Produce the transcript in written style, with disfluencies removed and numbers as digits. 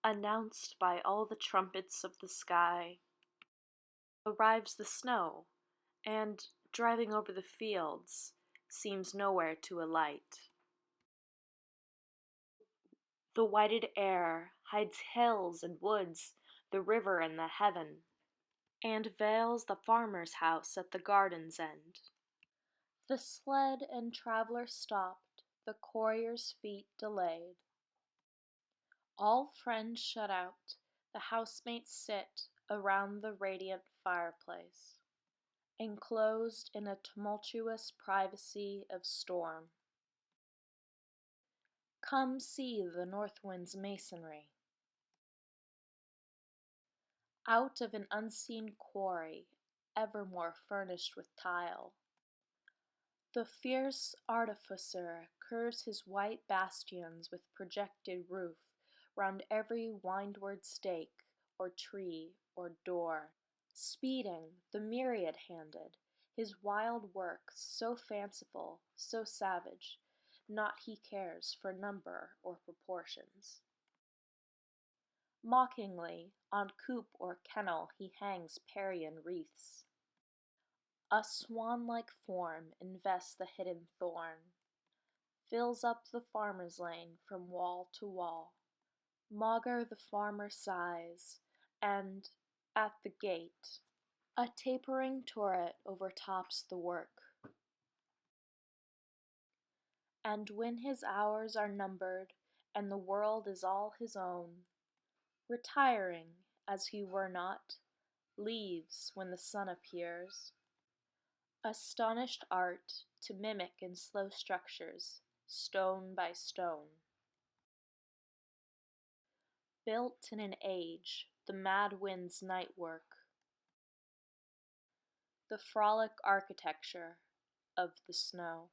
Announced by all the trumpets of the sky, arrives the snow, and, driving over the fields, seems nowhere to alight. The whited air hides hills and woods, the river and the heaven, and veils the farmer's house at the garden's end. The sled and traveler stopped, the courier's feet delayed. All friends shut out, the housemates sit around the radiant fireplace, enclosed in a tumultuous privacy of storm. Come see the north wind's masonry. Out of an unseen quarry, evermore furnished with tile, the fierce artificer curves his white bastions with projected roof round every windward stake, or tree, or door, speeding the myriad-handed, his wild work so fanciful, so savage, not he cares for number or proportions. Mockingly, on coop or kennel he hangs Parian wreaths. A swan-like form invests the hidden thorn, fills up the farmer's lane from wall to wall. Maugre the farmer sighs, and, at the gate, a tapering turret overtops the work. And when his hours are numbered, and the world is all his own, retiring, as he were not, leaves when the sun appears, astonished art to mimic in slow structures, stone by stone. Built in an age, the mad wind's night work, the frolic architecture of the snow.